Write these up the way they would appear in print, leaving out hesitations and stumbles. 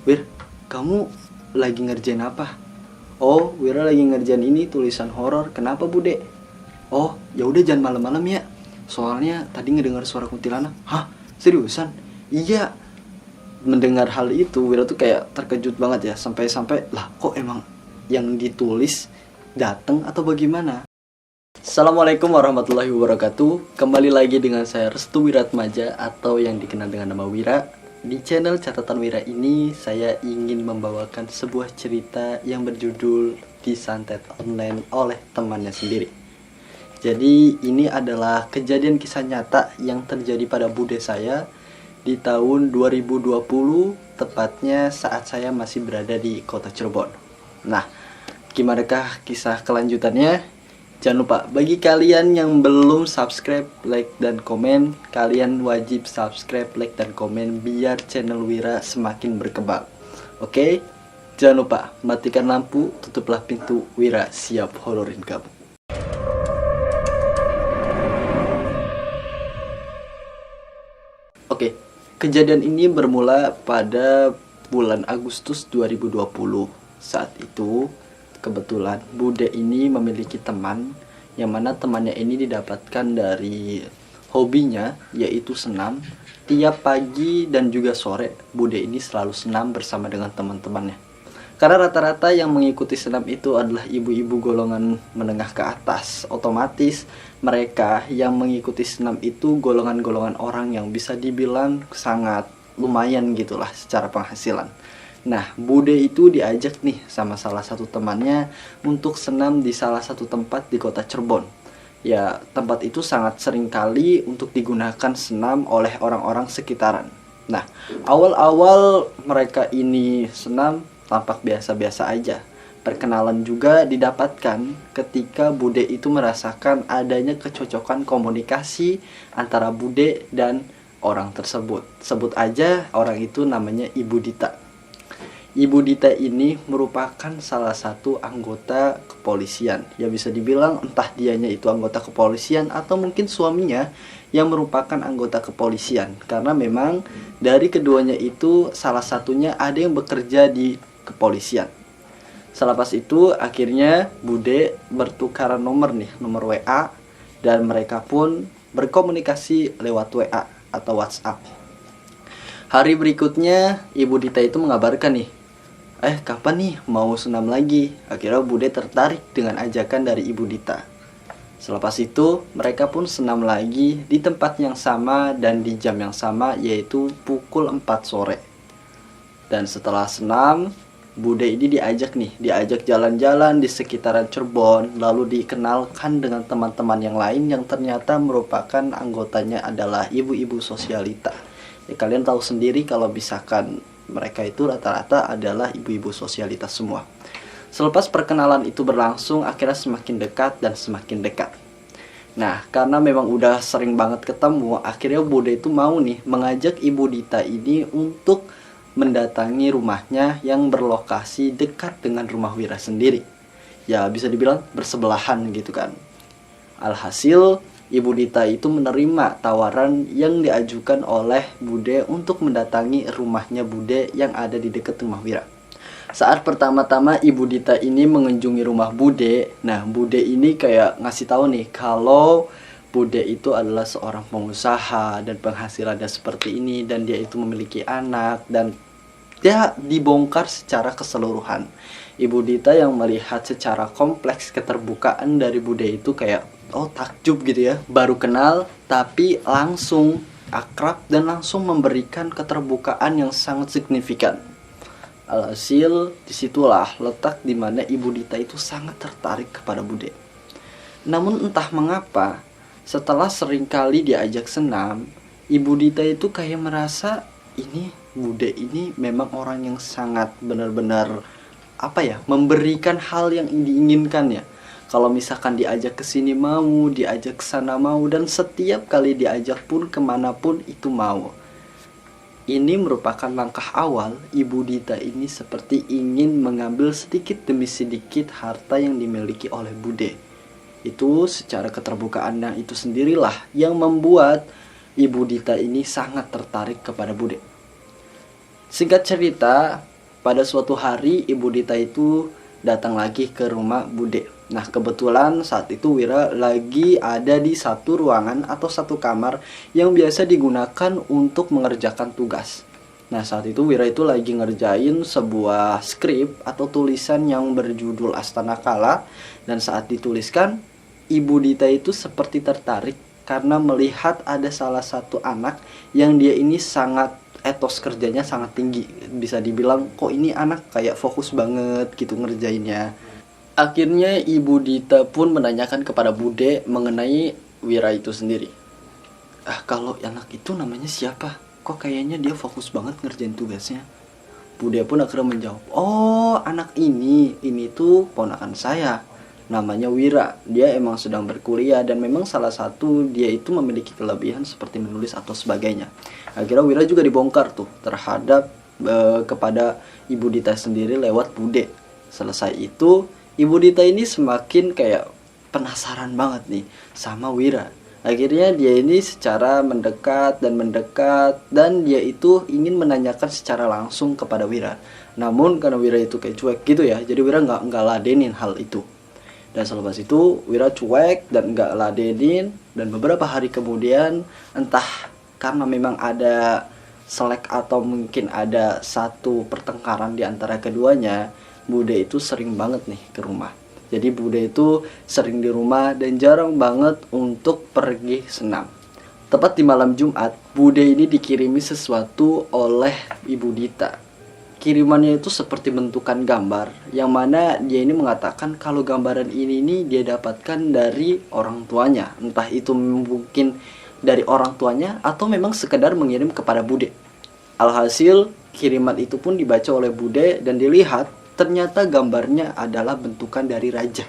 Wir, kamu lagi ngerjain apa? Oh, Wira lagi ngerjain ini tulisan horor. Kenapa, Bude? Oh, ya udah jangan malam-malam ya. Soalnya tadi ngedengar suara kuntilanak. Hah? Seriusan? Iya. Mendengar hal itu, Wira tuh kayak terkejut banget ya. Sampai-sampai, lah kok emang yang ditulis datang atau bagaimana? Assalamualaikum warahmatullahi wabarakatuh. Kembali lagi dengan saya Restu Wiratmaja atau yang dikenal dengan nama Wira. Di channel Catatan Wira ini saya ingin membawakan sebuah cerita yang berjudul Disantet Online oleh temannya sendiri. Jadi ini adalah kejadian kisah nyata yang terjadi pada bude saya di tahun 2020, tepatnya saat saya masih berada di kota Cirebon. Nah, gimanakah kisah kelanjutannya? Jangan lupa, bagi kalian yang belum subscribe, like, dan komen, kalian wajib subscribe, like, dan komen biar channel Wira semakin berkembang. Oke? Jangan lupa, matikan lampu, tutuplah pintu, Wira siap hororin kamu. Oke, kejadian ini bermula pada bulan Agustus 2020. Saat itu, kebetulan bude ini memiliki teman yang mana temannya ini didapatkan dari hobinya, yaitu senam. Tiap pagi dan juga sore bude ini selalu senam bersama dengan teman-temannya. Karena rata-rata yang mengikuti senam itu adalah ibu-ibu golongan menengah ke atas. Otomatis mereka yang mengikuti senam itu golongan-golongan orang yang bisa dibilang sangat lumayan gitulah secara penghasilan. Nah, bude itu diajak nih sama salah satu temannya untuk senam di salah satu tempat di kota Cirebon. Ya, tempat itu sangat sering kali untuk digunakan senam oleh orang-orang sekitaran. Nah, awal-awal mereka ini senam tampak biasa-biasa aja. Perkenalan juga didapatkan ketika bude itu merasakan adanya kecocokan komunikasi antara bude dan orang tersebut. Sebut aja orang itu namanya Ibu Dita. Ibu Dita ini merupakan salah satu anggota kepolisian. Ya bisa dibilang entah dianya itu anggota kepolisian atau mungkin suaminya yang merupakan anggota kepolisian. Karena memang dari keduanya itu salah satunya ada yang bekerja di kepolisian. Selepas itu akhirnya bude bertukaran nomor nih, nomor WA, dan mereka pun berkomunikasi lewat WA atau WhatsApp. Hari berikutnya Ibu Dita itu mengabarkan nih, kapan nih mau senam lagi? Akhirnya bude tertarik dengan ajakan dari Ibu Dita. Selepas itu mereka pun senam lagi di tempat yang sama dan di jam yang sama, yaitu pukul 4 sore. Dan setelah senam, bude ini diajak jalan-jalan di sekitaran Cirebon, lalu dikenalkan dengan teman-teman yang lain yang ternyata merupakan anggotanya adalah ibu-ibu sosialita. Ya, kalian tahu sendiri kalau misalkan mereka itu rata-rata adalah ibu-ibu sosialitas semua. Selepas perkenalan itu berlangsung, akhirnya semakin dekat dan semakin dekat. Nah, karena memang udah sering banget ketemu, akhirnya bude itu mau nih mengajak Ibu Dita ini untuk mendatangi rumahnya yang berlokasi dekat dengan rumah Wira sendiri. Ya, bisa dibilang bersebelahan gitu kan. Alhasil, Ibu Dita itu menerima tawaran yang diajukan oleh bude untuk mendatangi rumahnya bude yang ada di dekat rumah Wira. Saat pertama-tama Ibu Dita ini mengunjungi rumah bude, nah bude ini kayak ngasih tahu nih kalau bude itu adalah seorang pengusaha dan penghasilannya seperti ini, dan dia itu memiliki anak, dan dia dibongkar secara keseluruhan. Ibu Dita yang melihat secara kompleks keterbukaan dari bude itu kayak takjub gitu ya. Baru kenal tapi langsung akrab dan langsung memberikan keterbukaan yang sangat signifikan. Alhasil disitulah letak dimana Ibu Dita itu sangat tertarik kepada bude. Namun entah mengapa setelah seringkali diajak senam, Ibu Dita itu kayak merasa ini bude ini memang orang yang sangat benar-benar memberikan hal yang diinginkannya. Kalau misalkan diajak ke sini mau, diajak ke sana mau, dan setiap kali diajak pun kemanapun itu mau. Ini merupakan langkah awal Ibu Dita ini seperti ingin mengambil sedikit demi sedikit harta yang dimiliki oleh bude. Itu secara keterbukaannya itu sendirilah yang membuat Ibu Dita ini sangat tertarik kepada bude. Singkat cerita, pada suatu hari Ibu Dita itu datang lagi ke rumah Bude. Nah, kebetulan saat itu Wira lagi ada di satu ruangan atau satu kamar yang biasa digunakan untuk mengerjakan tugas. Nah, saat itu Wira itu lagi ngerjain sebuah skrip atau tulisan yang berjudul Astana Kala. Dan saat dituliskan, Ibu Dita itu seperti tertarik karena melihat ada salah satu anak yang dia ini sangat etos kerjanya sangat tinggi. Bisa dibilang kok ini anak kayak fokus banget gitu ngerjainnya. Akhirnya Ibu Dita pun menanyakan kepada Bude mengenai Wira itu sendiri. Kalau anak itu namanya siapa? Kok kayaknya dia fokus banget ngerjain tugasnya. Bude pun akhirnya menjawab, oh anak ini tuh ponakan saya. Namanya Wira, dia emang sedang berkuliah dan memang salah satu dia itu memiliki kelebihan seperti menulis atau sebagainya. Akhirnya Wira juga dibongkar tuh terhadap kepada Ibu Dita sendiri lewat Bude. Selesai itu, Ibu Dita ini semakin kayak penasaran banget nih sama Wira. Akhirnya dia ini secara mendekat dan dia itu ingin menanyakan secara langsung kepada Wira. Namun karena Wira itu kayak cuek gitu ya, jadi Wira nggak ladenin hal itu. Dan selepas itu Wira cuek dan nggak ladenin. Dan beberapa hari kemudian, entah karena memang ada selek atau mungkin ada satu pertengkaran di antara keduanya, Bude itu sering banget nih ke rumah. Jadi Bude itu sering di rumah dan jarang banget untuk pergi senam. Tepat di malam Jumat, Bude ini dikirimi sesuatu oleh Ibu Dita. Kirimannya itu seperti bentukan gambar, yang mana dia ini mengatakan kalau gambaran ini nih dia dapatkan dari orang tuanya. Entah itu mungkin dari orang tuanya atau memang sekedar mengirim kepada Bude. Alhasil, kiriman itu pun dibaca oleh Bude dan dilihat ternyata gambarnya adalah bentukan dari raja.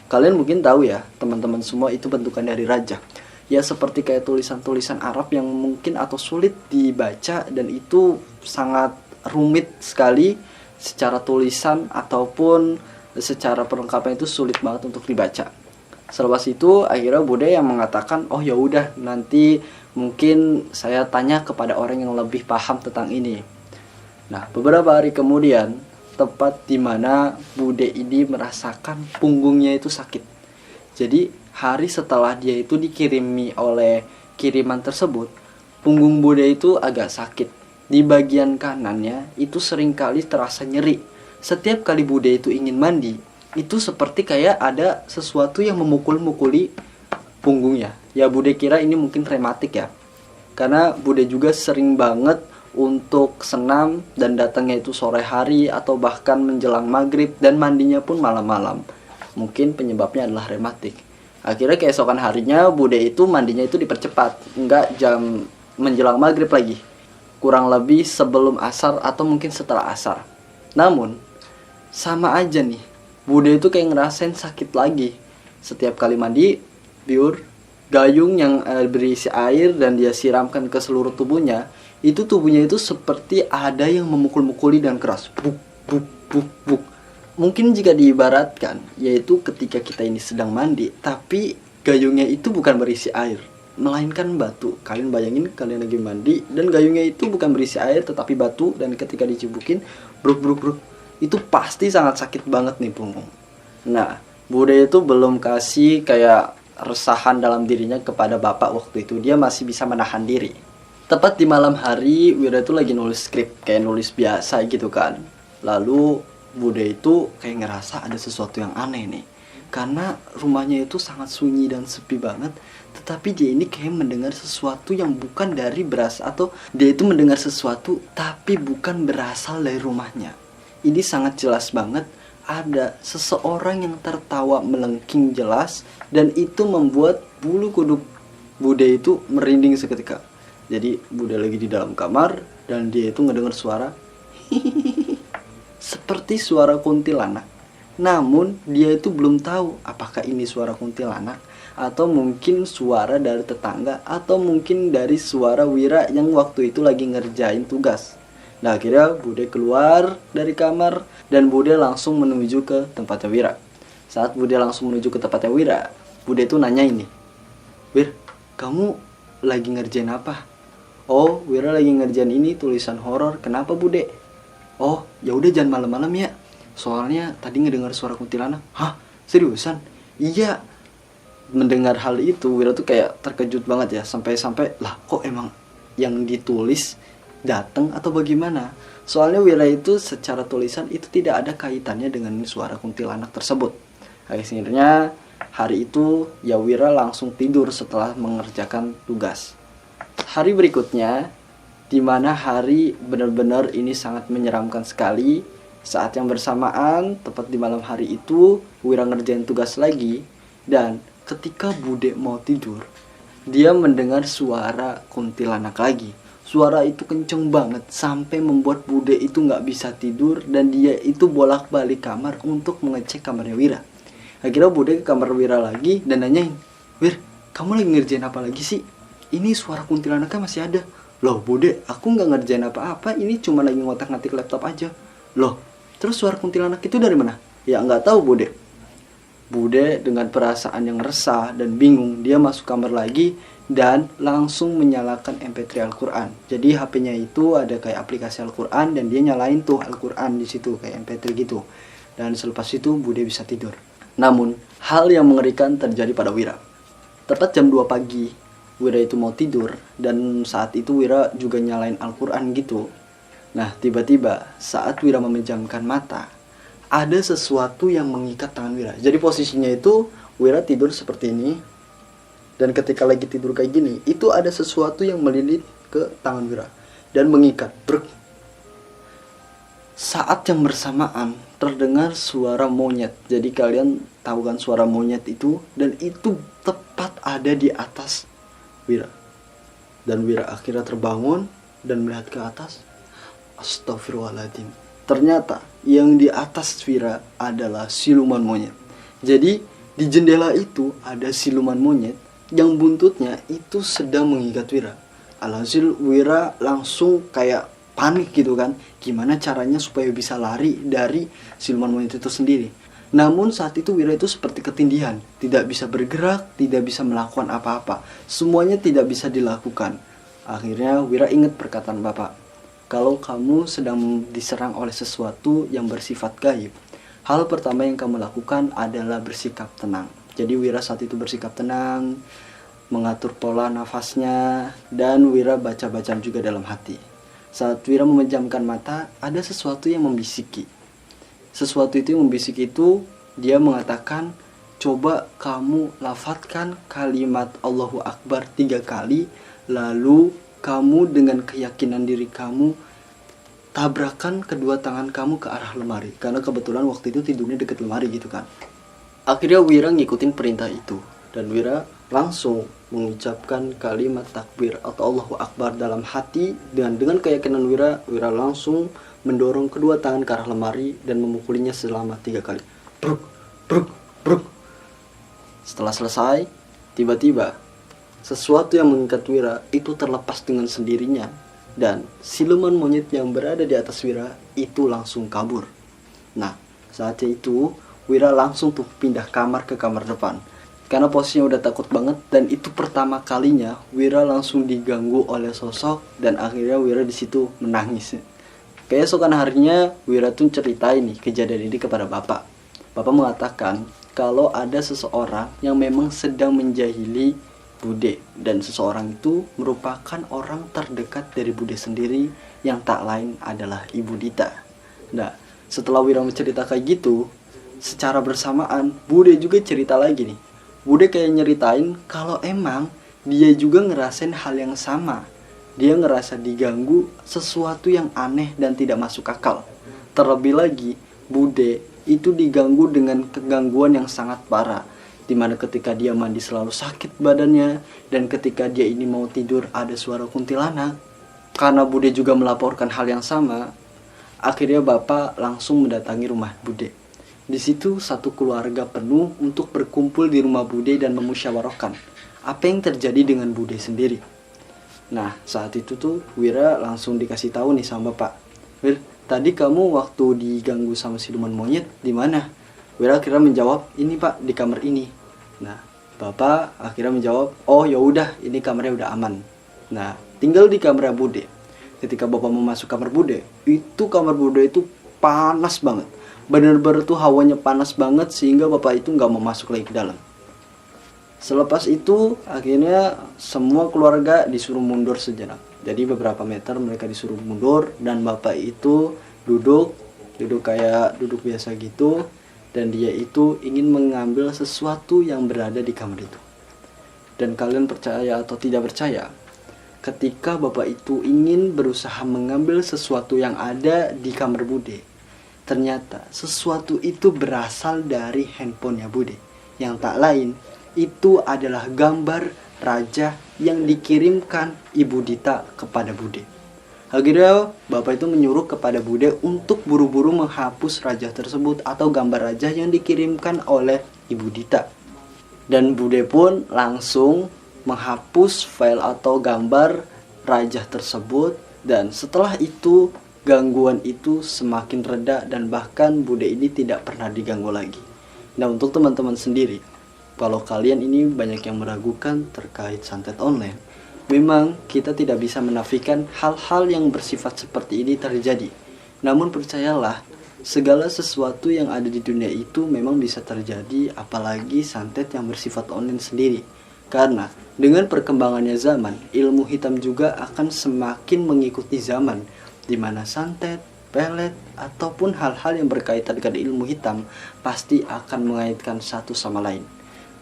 Kalian mungkin tahu ya, teman-teman semua, itu bentukan dari raja. Ya seperti kayak tulisan-tulisan Arab yang mungkin atau sulit dibaca dan itu sangat rumit sekali secara tulisan ataupun secara perlengkapan itu sulit banget untuk dibaca. Selepas itu akhirnya Bude yang mengatakan, oh ya udah nanti mungkin saya tanya kepada orang yang lebih paham tentang ini. Nah, beberapa hari kemudian, tepat di mana Bude ini merasakan punggungnya itu sakit. Jadi hari setelah dia itu dikirimi oleh kiriman tersebut, punggung Bude itu agak sakit. Di bagian kanannya itu seringkali terasa nyeri. Setiap kali Bude itu ingin mandi, itu seperti kayak ada sesuatu yang memukul-mukuli punggungnya. Ya Bude kira ini mungkin rematik ya. Karena Bude juga sering banget untuk senam dan datangnya itu sore hari atau bahkan menjelang maghrib dan mandinya pun malam-malam. Mungkin penyebabnya adalah rematik. Akhirnya keesokan harinya Bude itu mandinya itu dipercepat, enggak jam menjelang maghrib lagi, kurang lebih sebelum asar atau mungkin setelah asar. Namun sama aja nih, Bude itu kayak ngerasain sakit lagi. Setiap kali mandi, biur gayung yang berisi air dan dia siramkan ke seluruh tubuhnya, itu tubuhnya itu seperti ada yang memukul-mukuli dan keras. Buk, buk, buk, buk. Mungkin jika diibaratkan, yaitu ketika kita ini sedang mandi, tapi gayungnya itu bukan berisi air, melainkan batu. Kalian bayangin kalian lagi mandi dan gayungnya itu bukan berisi air tetapi batu, dan ketika dicibukin bruk bruk bruk, itu pasti sangat sakit banget nih punggung. Nah, Bude itu belum kasih kayak resahan dalam dirinya kepada bapak waktu itu. Dia masih bisa menahan diri. Tepat di malam hari, Wira itu lagi nulis skrip, kayak nulis biasa gitu kan. Lalu Bude itu kayak ngerasa ada sesuatu yang aneh nih. Karena rumahnya itu sangat sunyi dan sepi banget, tetapi dia ini kayak mendengar sesuatu yang bukan dari berasal, atau dia itu mendengar sesuatu tapi bukan berasal dari rumahnya. Ini sangat jelas banget ada seseorang yang tertawa melengking jelas, dan itu membuat bulu kuduk Bude itu merinding seketika. Jadi Bude lagi di dalam kamar dan dia itu ngedengar suara seperti suara kuntilanak. Namun dia itu belum tahu apakah ini suara kuntilanak atau mungkin suara dari tetangga atau mungkin dari suara Wira yang waktu itu lagi ngerjain tugas. Nah akhirnya Bude keluar dari kamar dan Bude langsung menuju ke tempatnya Wira. Saat Bude langsung menuju ke tempatnya Wira, Bude itu nanya ini, Wir, kamu lagi ngerjain apa? Oh, Wira lagi ngerjain ini tulisan horor. Kenapa Bude? Oh ya udah jangan malam-malam ya, soalnya tadi ngedengar suara kuntilanak. Hah, seriusan? Iya. Mendengar hal itu Wira tuh kayak terkejut banget ya, sampai-sampai lah kok emang yang ditulis datang atau bagaimana. Soalnya Wira itu secara tulisan itu tidak ada kaitannya dengan suara kuntilanak tersebut. Akhirnya hari itu ya Wira langsung tidur setelah mengerjakan tugas. Hari berikutnya, dimana hari benar-benar ini sangat menyeramkan sekali. Saat yang bersamaan, tepat di malam hari itu, Wira ngerjain tugas lagi. Dan ketika Bude mau tidur, dia mendengar suara kuntilanak lagi. Suara itu kenceng banget sampai membuat Bude itu gak bisa tidur. Dan dia itu bolak-balik kamar untuk mengecek kamarnya Wira. Akhirnya Bude ke kamar Wira lagi dan nanyain, "Wir, kamu lagi ngerjain apa lagi sih? Ini suara kuntilanaknya masih ada." "Loh Bude, aku gak ngerjain apa-apa, ini cuma lagi ngotak-ngatik laptop aja." "Loh, terus suara kuntilanak itu dari mana?" "Ya gak tahu Bude." Bude dengan perasaan yang resah dan bingung, dia masuk kamar lagi dan langsung menyalakan MP3 Al-Quran. Jadi HP-nya itu ada kayak aplikasi Al-Quran dan dia nyalain tuh Al-Quran di situ kayak MP3 gitu. Dan selepas itu Bude bisa tidur. Namun hal yang mengerikan terjadi pada Wira. Tepat jam 2 pagi, Wira itu mau tidur dan saat itu Wira juga nyalain Al-Quran gitu. Nah tiba-tiba saat Wira memejamkan mata, ada sesuatu yang mengikat tangan Wira. Jadi posisinya itu Wira tidur seperti ini. Dan ketika lagi tidur kayak gini, itu ada sesuatu yang melilit ke tangan Wira dan mengikat. Bruk. Saat yang bersamaan terdengar suara monyet. Jadi kalian tahu kan suara monyet itu. Dan itu tepat ada di atas Wira. Dan Wira akhirnya terbangun dan melihat ke atas. Astagfirullahaladzim. Ternyata yang di atas Wira adalah siluman monyet. Jadi di jendela itu ada siluman monyet yang buntutnya itu sedang mengikat Wira. Alhasil Wira langsung kayak panik gitu kan. Gimana caranya supaya bisa lari dari siluman monyet itu sendiri. Namun saat itu Wira itu seperti ketindihan. Tidak bisa bergerak, tidak bisa melakukan apa-apa. Semuanya tidak bisa dilakukan. Akhirnya Wira ingat perkataan bapak. Kalau kamu sedang diserang oleh sesuatu yang bersifat gaib, hal pertama yang kamu lakukan adalah bersikap tenang. Jadi Wira saat itu bersikap tenang, mengatur pola nafasnya, dan Wira baca-baca juga dalam hati. Saat Wira memejamkan mata, ada sesuatu yang membisiki. Sesuatu itu yang membisiki itu, dia mengatakan, "Coba kamu lafadzkan kalimat Allahu Akbar 3 kali, lalu kamu dengan keyakinan diri kamu tabrakan kedua tangan kamu ke arah lemari." Karena kebetulan waktu itu tidurnya deket lemari gitu kan. Akhirnya Wira ngikutin perintah itu. Dan Wira langsung mengucapkan kalimat takbir atau Allahu Akbar dalam hati. Dan dengan keyakinan Wira langsung mendorong kedua tangan ke arah lemari dan memukulinya selama 3 kali. Bruk, bruk, bruk. Setelah selesai, tiba-tiba sesuatu yang mengikat Wira itu terlepas dengan sendirinya. Dan siluman monyet yang berada di atas Wira itu langsung kabur. Nah, saat itu Wira langsung tuh pindah kamar ke kamar depan. Karena posisinya udah takut banget. Dan itu pertama kalinya Wira langsung diganggu oleh sosok. Dan akhirnya Wira disitu menangis. Keesokan harinya Wira tuh ceritain nih kejadian ini kepada bapak. Bapak mengatakan kalau ada seseorang yang memang sedang menjahili Bude, dan seseorang itu merupakan orang terdekat dari Bude sendiri yang tak lain adalah Ibu Dita. Nah, setelah Wira mencerita kayak gitu, secara bersamaan Bude juga cerita lagi nih. Bude kayak nyeritain kalau emang dia juga ngerasain hal yang sama. Dia ngerasa diganggu sesuatu yang aneh dan tidak masuk akal. Terlebih lagi, Bude itu diganggu dengan kegangguan yang sangat parah. Dimana ketika dia mandi selalu sakit badannya. Dan ketika dia ini mau tidur ada suara kuntilanak. Karena Bude juga melaporkan hal yang sama, akhirnya bapak langsung mendatangi rumah Bude. Di situ satu keluarga penuh untuk berkumpul di rumah Bude dan memusyawarahkan apa yang terjadi dengan Bude sendiri. Nah saat itu tuh Wira langsung dikasih tahu nih sama bapak. "Wir, tadi kamu waktu diganggu sama siluman monyet di mana?" Wira akhirnya menjawab, "Ini pak, di kamar ini." Nah, bapak akhirnya menjawab, "Oh ya udah, ini kamarnya udah aman." Nah, tinggal di kamar Bude. Ketika bapak mau masuk kamar Bude, itu kamar Bude itu panas banget. Bener-bener tuh hawanya panas banget sehingga bapak itu nggak mau masuk lagi ke dalam. Selepas itu akhirnya semua keluarga disuruh mundur sejenak. Jadi beberapa meter mereka disuruh mundur dan bapak itu duduk kayak duduk biasa gitu, dan dia itu ingin mengambil sesuatu yang berada di kamar itu. Dan kalian percaya atau tidak percaya, ketika bapak itu ingin berusaha mengambil sesuatu yang ada di kamar Bude, ternyata sesuatu itu berasal dari handphonenya Bude, yang tak lain itu adalah gambar raja yang dikirimkan Ibu Dita kepada Bude. Akhirnya bapak itu menyuruh kepada Bude untuk buru-buru menghapus raja tersebut atau gambar raja yang dikirimkan oleh Ibu Dita. Dan Bude pun langsung menghapus file atau gambar raja tersebut, dan setelah itu gangguan itu semakin reda dan bahkan Bude ini tidak pernah diganggu lagi. Nah, untuk teman-teman sendiri, kalau kalian ini banyak yang meragukan terkait santet online, memang kita tidak bisa menafikan hal-hal yang bersifat seperti ini terjadi. Namun percayalah, segala sesuatu yang ada di dunia itu memang bisa terjadi, apalagi santet yang bersifat online sendiri. Karena dengan perkembangannya zaman, ilmu hitam juga akan semakin mengikuti zaman, di mana santet, pelet, ataupun hal-hal yang berkaitan dengan ilmu hitam pasti akan mengaitkan satu sama lain.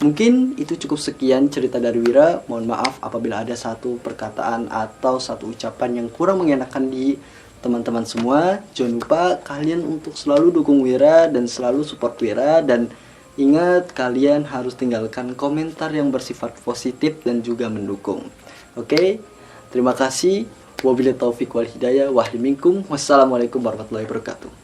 Mungkin itu cukup sekian cerita dari Wira. Mohon maaf apabila ada satu perkataan atau satu ucapan yang kurang mengenakan di teman-teman semua. Jangan lupa kalian untuk selalu dukung Wira dan selalu support Wira. Dan ingat, kalian harus tinggalkan komentar yang bersifat positif dan juga mendukung. Oke, terima kasih. Wabillahi taufiq wal hidayah. Wassalamualaikum warahmatullahi wabarakatuh.